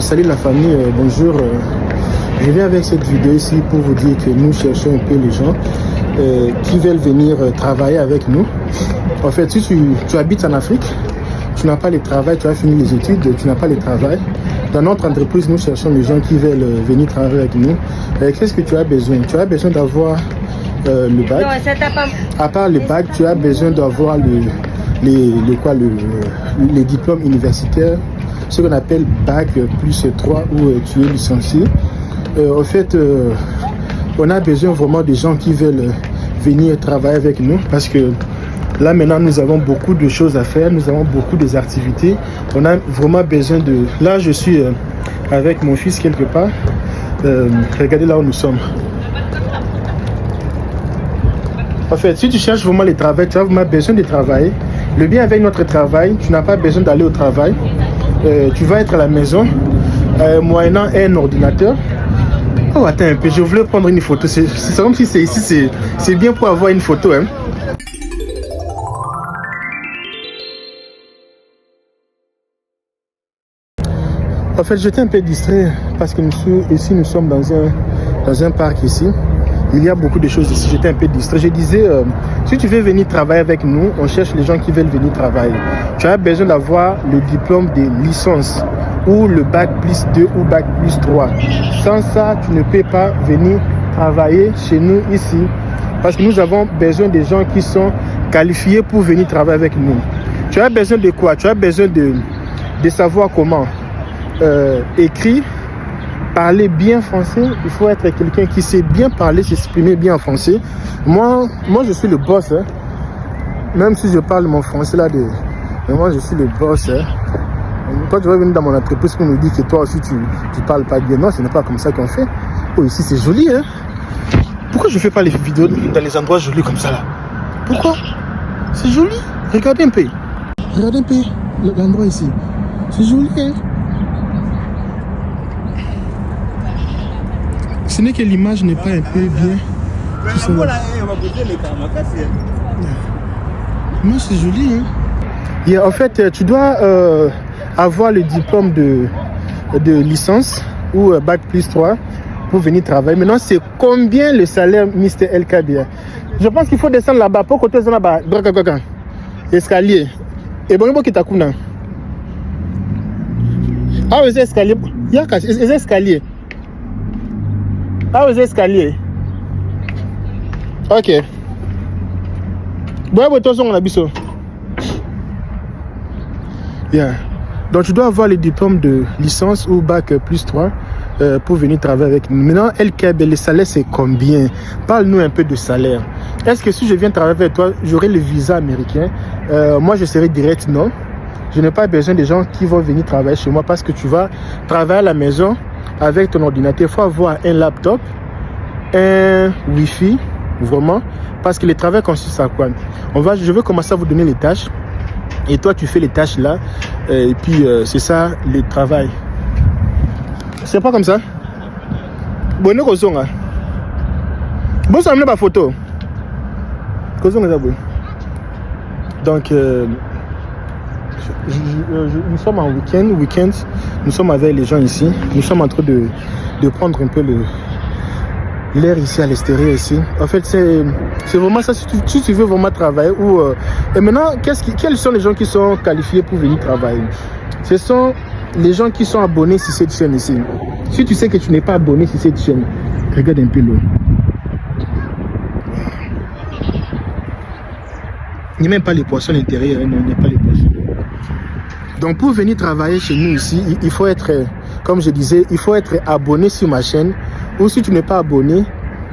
Salut la famille, bonjour. Je viens avec cette vidéo ici pour vous dire que nous cherchons un peu les gens qui veulent venir travailler avec nous. En fait, si tu habites en Afrique, tu n'as pas le travail, tu as fini les études, tu n'as pas le travail. Dans notre entreprise, nous cherchons les gens qui veulent venir travailler avec nous. Qu'est-ce que tu as besoin? Tu as besoin d'avoir le bac. À part le bac, tu as besoin d'avoir les diplômes universitaires, ce qu'on appelle bac plus 3 où tu es licencié. En fait, on a besoin vraiment de gens qui veulent venir travailler avec nous parce que là maintenant nous avons beaucoup de choses à faire, nous avons beaucoup d'activités. On a vraiment besoin de... Là je suis avec mon fils quelque part. Regardez là où nous sommes. En fait, si tu cherches vraiment le travail, tu as vraiment besoin de travailler. Le bien avec notre travail, tu n'as pas besoin d'aller au travail. Tu vas être à la maison, moyennant un ordinateur. Oh, attends un peu, je voulais prendre une photo. C'est comme si c'est ici, c'est bien pour avoir une photo. Hein. En fait, j'étais un peu distrait parce que nous sommes dans un parc ici. Il y a beaucoup de choses ici. J'étais un peu distrait. Je disais, si tu veux venir travailler avec nous, on cherche les gens qui veulent venir travailler. Tu as besoin d'avoir le diplôme de licence ou le bac plus 2 ou bac plus 3. Sans ça, tu ne peux pas venir travailler chez nous ici. Parce que nous avons besoin de gens qui sont qualifiés pour venir travailler avec nous. Tu as besoin de quoi? Tu as besoin de savoir comment écrire, parler bien français. Il faut être quelqu'un qui sait bien parler, s'exprimer bien en français. Moi je suis le boss. Hein. Même si je parle mon français là, mais moi je suis le boss. Hein. Quand tu vas venir dans mon entreprise pour me dire que toi aussi tu parles pas bien, non, ce n'est pas comme ça qu'on fait. Oh, ici c'est joli. Hein. Pourquoi je fais pas les vidéos dans les endroits jolis comme ça là? Pourquoi? C'est joli. Regardez un peu. Regardez un peu l'endroit ici. C'est joli. Hein. Ce n'est que l'image n'est pas un peu bien. Moi c'est joli. Hein? Et en fait, tu dois avoir le diplôme de licence ou bac plus 3 pour venir travailler. Maintenant, c'est combien le salaire Mr. LKB? Je pense qu'il faut descendre là-bas. Pour côté là-bas, escalier. Et bon, qui t'a coupé. Ah, les escaliers. Il y a les escaliers. Ah, aux escaliers. Ok. Bon, on a biso. Yeah. Donc, tu dois avoir le diplôme de licence ou bac plus 3 pour venir travailler avec nous. Maintenant, LKB, le salaire, c'est combien? Parle-nous un peu de salaire. Est-ce que si je viens travailler avec toi, j'aurai le visa américain? Moi, je serai direct, non. Je n'ai pas besoin de gens qui vont venir travailler chez moi parce que tu vas travailler à la maison. Avec ton ordinateur, il faut avoir un laptop, un Wi-Fi, vraiment, parce que le travail consiste à quoi? Je vais commencer à vous donner les tâches, et toi tu fais les tâches là, et puis c'est ça le travail. C'est pas comme ça? Bon, nous causons. Bon, ça amène ma photo. Causons les abonnés. Donc, nous sommes en week-end, nous sommes avec les gens ici, nous sommes en train de prendre un peu l'air ici à l'extérieur ici. En fait, c'est vraiment ça, si tu veux vraiment travailler. Et maintenant, quels sont les gens qui sont qualifiés pour venir travailler? Ce sont les gens qui sont abonnés sur cette chaîne ici. Si tu sais que tu n'es pas abonné sur cette chaîne, regarde un peu l'eau. Il n'y a même pas les poissons à l'intérieur, non, il n'y a pas les poissons. Donc pour venir travailler chez nous ici, il faut être, comme je disais, il faut être abonné sur ma chaîne. Ou si tu n'es pas abonné,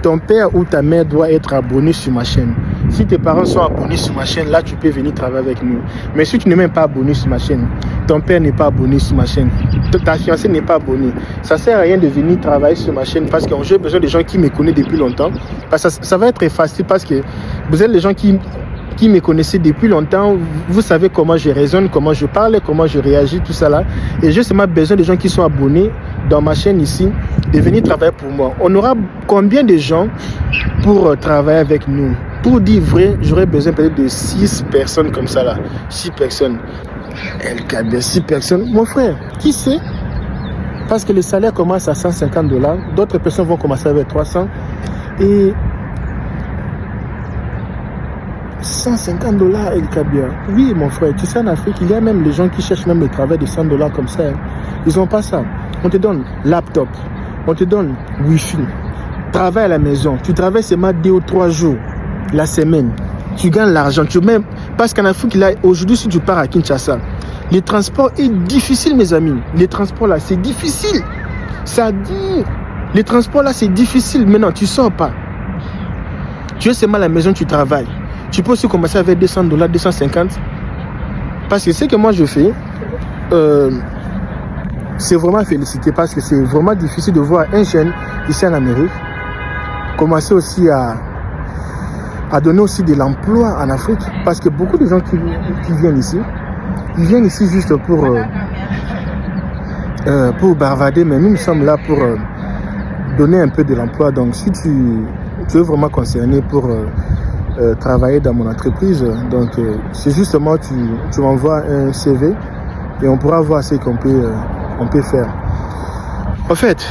ton père ou ta mère doit être abonné sur ma chaîne. Si tes parents sont abonnés sur ma chaîne, là tu peux venir travailler avec nous. Mais si tu n'es même pas abonné sur ma chaîne, ton père n'est pas abonné sur ma chaîne, ta fiancée n'est pas abonnée, ça ne sert à rien de venir travailler sur ma chaîne parce que j'ai besoin de gens qui me connaissent depuis longtemps. Parce que ça va être facile parce que vous êtes les gens qui me connaissez depuis longtemps, vous savez comment je raisonne, comment je parle, comment je réagis, tout ça là. Et j'ai seulement besoin de gens qui sont abonnés dans ma chaîne ici, de venir travailler pour moi. On aura combien de gens pour travailler avec nous? Pour dire vrai, j'aurais besoin peut-être de 6 personnes comme ça là. 6 personnes. LKB, 6 personnes. Mon frère, qui c'est? Parce que les salaires commencent à $150. D'autres personnes vont commencer avec 300. Et $150 El Kabia. Oui, mon frère, tu sais, en Afrique, il y a même les gens qui cherchent même le travail de $100 comme ça. Hein. Ils n'ont pas ça. On te donne laptop, on te donne Wi-Fi, travail à la maison. Tu travailles seulement 2 ou 3 jours la semaine. Tu gagnes l'argent. Parce qu'en Afrique, là, aujourd'hui, si tu pars à Kinshasa, le transport est difficile, mes amis. Les transports là, c'est difficile. Ça dit, les transports là, c'est difficile. Maintenant, tu ne sors pas. Tu es seulement à la maison, tu travailles. Tu peux aussi commencer avec $200, 250. Parce que ce que moi je fais, c'est vraiment félicité. Parce que c'est vraiment difficile de voir un jeune ici en Amérique commencer aussi à donner aussi de l'emploi en Afrique. Parce que beaucoup de gens qui viennent ici, ils viennent ici juste pour barvader. Mais nous sommes là pour donner un peu de l'emploi. Donc si tu es vraiment concerné pour travailler dans mon entreprise, donc c'est justement tu m'envoies un CV et on pourra voir ce qu'on peut faire. En fait,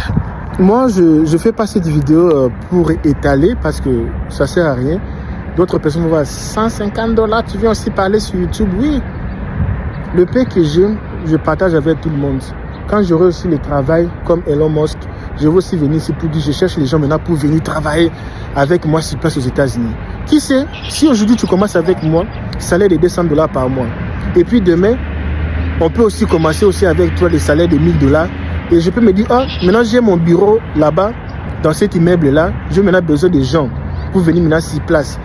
moi je fais pas cette vidéo pour étaler parce que ça sert à rien. D'autres personnes vont voir $150, tu viens aussi parler sur YouTube. Oui, le pain que j'aime, je partage avec tout le monde. Quand j'aurai aussi le travail comme Elon Musk, je vais aussi venir ici pour dire je cherche les gens maintenant pour venir travailler avec moi sur place aux États-Unis. Qui sait, si aujourd'hui tu commences avec moi, salaire de $200 par mois. Et puis demain, on peut aussi commencer aussi avec toi les salaires de $1000. Et je peux me dire, oh, maintenant j'ai mon bureau là-bas, dans cet immeuble-là, j'ai maintenant besoin de gens pour venir maintenant sur place.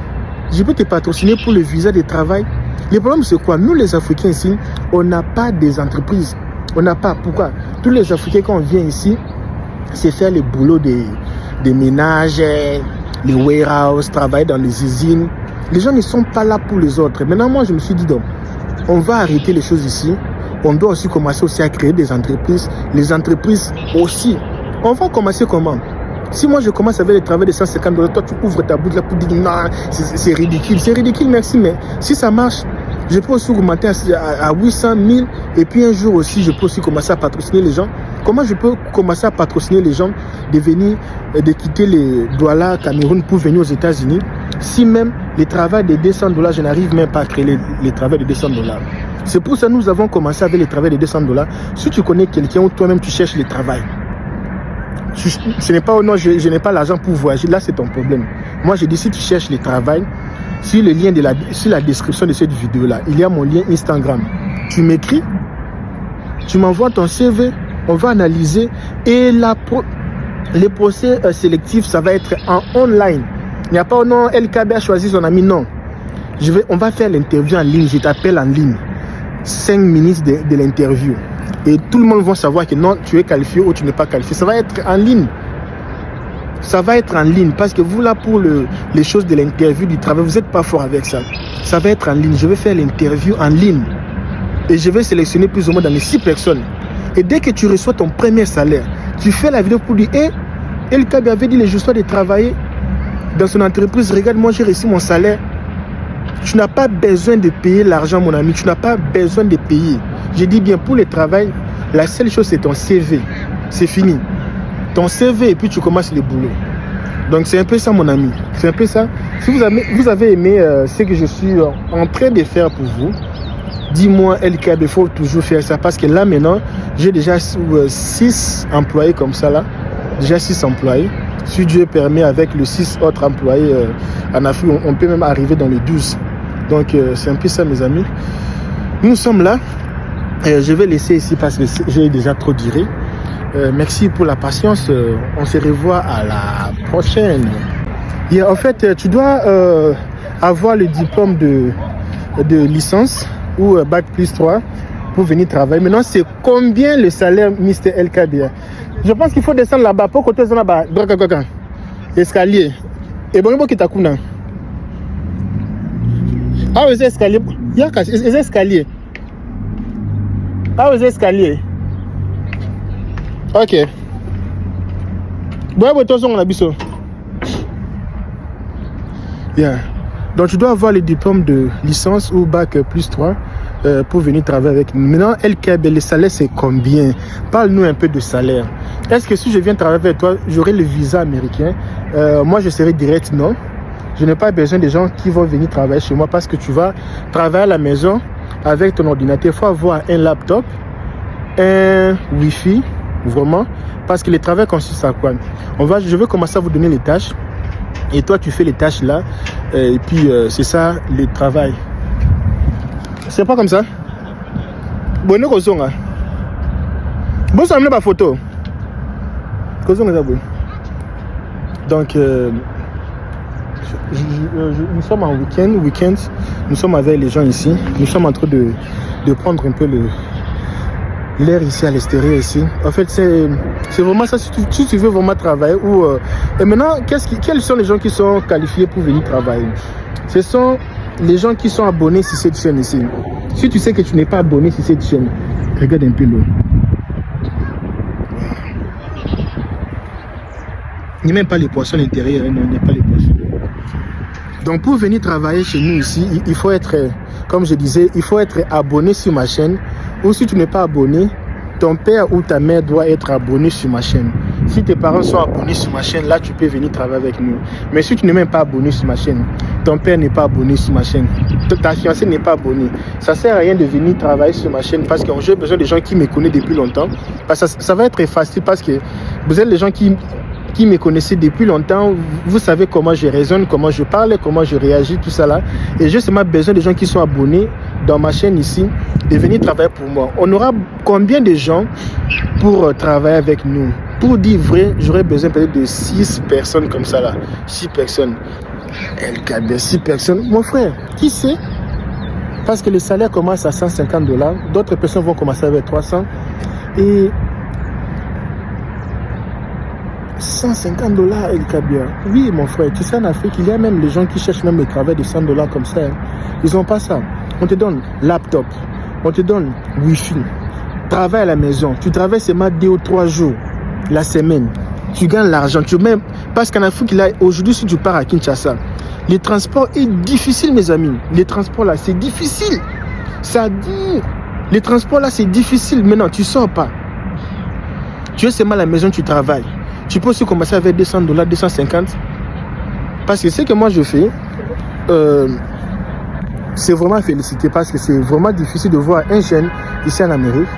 Je peux te patrociner pour le visa de travail. Le problème c'est quoi? Nous les Africains ici, on n'a pas des entreprises. On n'a pas. Pourquoi? Tous les Africains quand on vient ici, c'est faire le boulot des ménages, les warehouses, travailler dans les usines. Les gens ne sont pas là pour les autres. Maintenant, moi, je me suis dit, donc, on va arrêter les choses ici. On doit aussi commencer aussi à créer des entreprises. Les entreprises aussi. On va commencer comment? Si moi, je commence avec le travail de $150, toi, tu ouvres ta bouche là pour dire, non, c'est ridicule. C'est ridicule, merci, mais si ça marche, je peux aussi augmenter à 800 000. Et puis un jour aussi, je peux aussi commencer à patrociner les gens. Comment je peux commencer à patrociner les gens de quitter les Douala, Cameroun pour venir aux États-Unis si même le travail de $200, je n'arrive même pas à créer les travail de $200. C'est pour ça que nous avons commencé avec le travail de $200. Si tu connais quelqu'un ou toi-même tu cherches le travail, ce n'est pas oh non, je n'ai pas l'argent pour voyager, là c'est ton problème. Moi je dis si tu cherches le travail, sur le lien sur la description de cette vidéo-là, il y a mon lien Instagram. Tu m'écris, tu m'envoies ton CV, on va analyser et les procès sélectifs, ça va être en online. Il n'y a pas, oh non, LKB a choisi son ami, non. On va faire l'interview en ligne, je t'appelle en ligne. 5 minutes de l'interview. Et tout le monde va savoir que non, tu es qualifié ou tu n'es pas qualifié. Ça va être en ligne. Ça va être en ligne parce que vous là pour les choses de l'interview du travail, vous n'êtes pas fort avec ça. Ça va être en ligne. Je vais faire l'interview en ligne. Et je vais sélectionner plus ou moins dans les 6 personnes. Et dès que tu reçois ton premier salaire, tu fais la vidéo pour dire, El Kabi avait dit les jours de travailler dans son entreprise, regarde, moi j'ai reçu mon salaire. Tu n'as pas besoin de payer l'argent, mon ami. Tu n'as pas besoin de payer. Je dis bien, pour le travail, la seule chose, c'est ton CV. C'est fini. Ton CV et puis tu commences le boulot. Donc, c'est un peu ça, mon ami. C'est un peu ça. Si vous avez aimé ce que je suis en train de faire pour vous, dis-moi, LKB, il faut toujours faire ça. Parce que là, maintenant, j'ai déjà 6 employés comme ça, là. Déjà 6 employés. Si Dieu permet, avec les 6 autres employés en Afrique, on peut même arriver dans les 12. Donc, c'est un peu ça, mes amis. Nous sommes là. Je vais laisser ici parce que j'ai déjà trop duré. Merci pour la patience. On se revoit à la prochaine. Et en fait, tu dois avoir le diplôme de licence ou Bac plus 3 pour venir travailler. Maintenant, c'est combien le salaire, Mr. LKB? Je pense qu'il faut descendre là-bas. Pour côté là-bas, l'escalier. Et bon, il y a ah, les escaliers. Il y a les escaliers. Ah, les escaliers. Ok. Bon, attention, on a biso. Yeah. Donc, tu dois avoir le diplôme de licence ou Bac plus 3 pour venir travailler avec nous. Maintenant, le salaire, c'est combien? Parle-nous un peu de salaire. Est-ce que si je viens travailler avec toi, j'aurai le visa américain? Moi, je serai direct, non. Je n'ai pas besoin des gens qui vont venir travailler chez moi parce que tu vas travailler à la maison avec ton ordinateur. Il faut avoir un laptop, un Wi-Fi, vraiment, parce que le travail consiste à quoi? Je vais commencer à vous donner les tâches et toi tu fais les tâches là et puis c'est ça le travail. C'est pas comme ça. Bon, nous causons. Bon, ça me pas photo. Causons ça. Donc nous sommes en week-end, nous sommes avec les gens ici, nous sommes en train de prendre un peu l'air ici à l'extérieur ici. En fait, c'est vraiment ça. Si tu veux vraiment travailler et maintenant, quels sont les gens qui sont qualifiés pour venir travailler? Ce sont les gens qui sont abonnés sur cette chaîne ici. Si tu sais que tu n'es pas abonné sur cette chaîne, regarde un peu l'eau. Il n'y a même pas les poissons à l'intérieur, non, il n'y a pas les poissons. Donc pour venir travailler chez nous ici, il faut être, comme je disais, il faut être abonné sur ma chaîne. Ou si tu n'es pas abonné, ton père ou ta mère doit être abonné sur ma chaîne. Si tes parents sont abonnés sur ma chaîne, là tu peux venir travailler avec nous. Mais si tu n'es même pas abonné sur ma chaîne, ton père n'est pas abonné sur ma chaîne, ta fiancée n'est pas abonnée, ça ne sert à rien de venir travailler sur ma chaîne parce que j'ai besoin de gens qui me connaissent depuis longtemps. Parce que ça va être facile parce que vous êtes les gens qui me connaissez depuis longtemps, vous savez comment je raisonne, comment je parle, comment je réagis, tout ça là. Et j'ai seulement besoin de gens qui sont abonnés dans ma chaîne ici, de venir travailler pour moi. On aura combien de gens pour travailler avec nous? Pour dire vrai, j'aurais besoin peut-être de 6 personnes comme ça là. 6 personnes. LKB, 6 personnes. Mon frère, qui sait? Parce que le salaire commence à $150. D'autres personnes vont commencer avec 300. Et $150 LKB. Oui, mon frère, tu sais, en Afrique, il y a même les gens qui cherchent même le travail de $100 comme ça. Ils n'ont pas ça. On te donne laptop, on te donne Wi-Fi, travail à la maison. Tu travailles seulement 2 ou 3 jours la semaine. Tu gagnes l'argent. Parce qu'en Afrique, là, aujourd'hui, si tu pars à Kinshasa, le transport est difficile, mes amis. Le transport là, c'est difficile. Ça dit, le transport là, c'est difficile. Maintenant, tu ne sors pas. Tu es seulement à la maison, tu travailles. Tu peux aussi commencer avec $200, 250. Parce que ce que moi je fais, c'est vraiment félicité parce que c'est vraiment difficile de voir un jeune ici en Amérique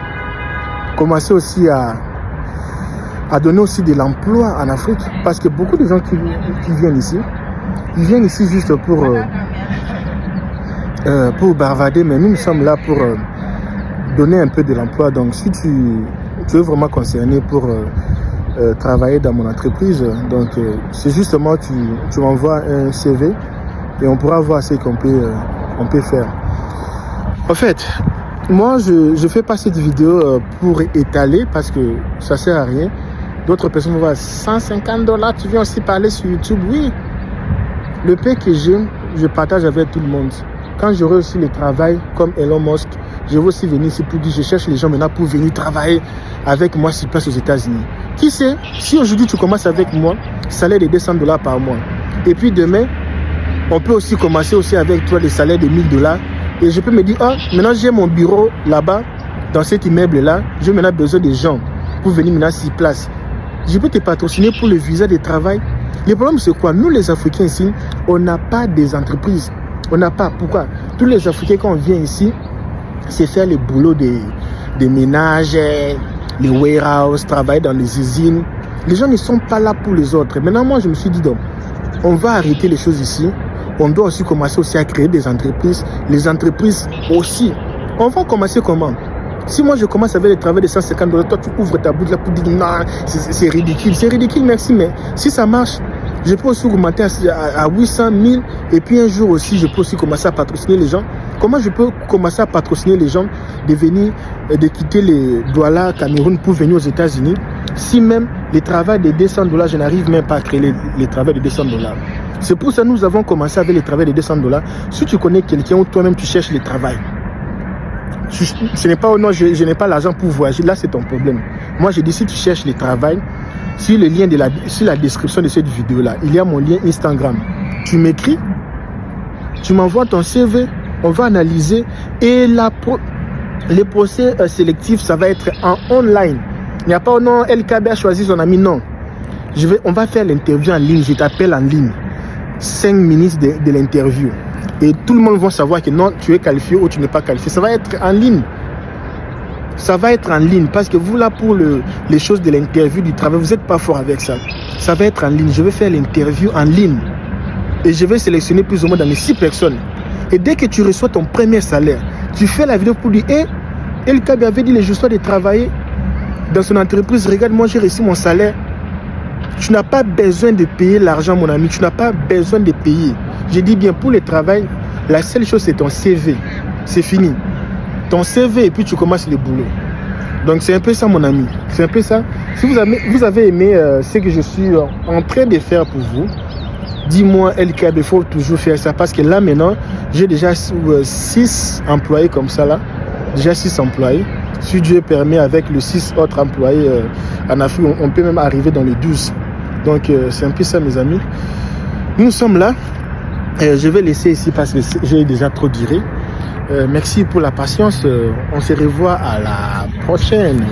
commencer aussi à donner aussi de l'emploi en Afrique. Parce que beaucoup de gens qui viennent ici, ils viennent ici juste pour barvader, mais nous sommes là pour donner un peu de l'emploi. Donc si tu es vraiment concerné pour travailler dans mon entreprise, donc c'est justement tu m'envoies un CV et on pourra voir ce qu'on peut faire. En fait, moi je fais pas cette vidéo pour étaler parce que ça sert à rien. D'autres personnes vont voir $150, tu viens aussi parler sur YouTube. Oui, le pain que j'aime, je partage avec tout le monde. Quand j'aurai aussi le travail comme Elon Musk, je vais aussi venir ici pour dire je cherche les gens maintenant pour venir travailler avec moi sur place aux États-Unis. Qui sait, si aujourd'hui tu commences avec moi, salaire de $200 par mois. Et puis demain, on peut aussi commencer aussi avec toi des salaires de $1000. Et je peux me dire, ah, maintenant j'ai mon bureau là-bas, dans cet immeuble-là, j'ai maintenant besoin de gens pour venir maintenant sur place. Je peux te patrociner pour le visa de travail. Le problème c'est quoi? Nous les Africains ici, on n'a pas des entreprises. On n'a pas. Pourquoi? Tous les Africains quand on vient ici, c'est faire le boulot des ménages, les warehouses, travailler dans les usines. Les gens ne sont pas là pour les autres. Maintenant, moi, je me suis dit, donc, on va arrêter les choses ici. On doit aussi commencer aussi à créer des entreprises. Les entreprises aussi. On va commencer comment? Si moi, je commence avec le travail de $150, toi, tu ouvres ta bouche là pour dire, non, c'est ridicule. C'est ridicule, merci, mais si ça marche, je peux aussi augmenter à 800 000 et puis un jour aussi, je peux aussi commencer à patrociner les gens. Comment je peux commencer à patrociner les gens de quitter les Douala, Cameroun pour venir aux États-Unis si même le travail de $200, je n'arrive même pas à créer le travail de $200. C'est pour ça que nous avons commencé avec le travail de $200. Si tu connais quelqu'un ou toi-même tu cherches le travail, ce n'est pas, non, je n'ai pas l'argent pour voyager, là c'est ton problème. Moi je dis si tu cherches le travail, sur le lien sur la description de cette vidéo là, il y a mon lien Instagram. Tu m'écris, tu m'envoies ton CV, on va analyser Et les procès sélectifs, ça va être en online. Il n'y a pas, oh non, LKB a choisi son ami, non. On va faire l'interview en ligne, je t'appelle en ligne. 5 minutes de l'interview. Et tout le monde va savoir que non, tu es qualifié ou tu n'es pas qualifié. Ça va être en ligne. Ça va être en ligne parce que vous là pour les choses de l'interview, du travail, vous n'êtes pas fort avec ça. Ça va être en ligne. Je vais faire l'interview en ligne. Et je vais sélectionner plus ou moins dans les 6 personnes. Et dès que tu reçois ton premier salaire, tu fais la vidéo pour dire, LKB avait dit les jours de travailler dans son entreprise. Regarde, moi j'ai reçu mon salaire. Tu n'as pas besoin de payer l'argent, mon ami. Tu n'as pas besoin de payer. Je dis bien, pour le travail, la seule chose, c'est ton CV. C'est fini. Ton CV et puis tu commences le boulot. Donc, c'est un peu ça, mon ami. C'est un peu ça. Si vous avez aimé ce que je suis en train de faire pour vous, dis-moi, LKB, il faut toujours faire ça. Parce que là, maintenant, j'ai déjà 6 employés comme ça, là. Déjà 6 employés. Si Dieu permet, avec les 6 autres employés en Afrique, on peut même arriver dans les 12. Donc, c'est un peu ça, mes amis. Nous sommes là. Je vais laisser ici parce que j'ai déjà trop duré. Merci pour la patience. On se revoit à la prochaine.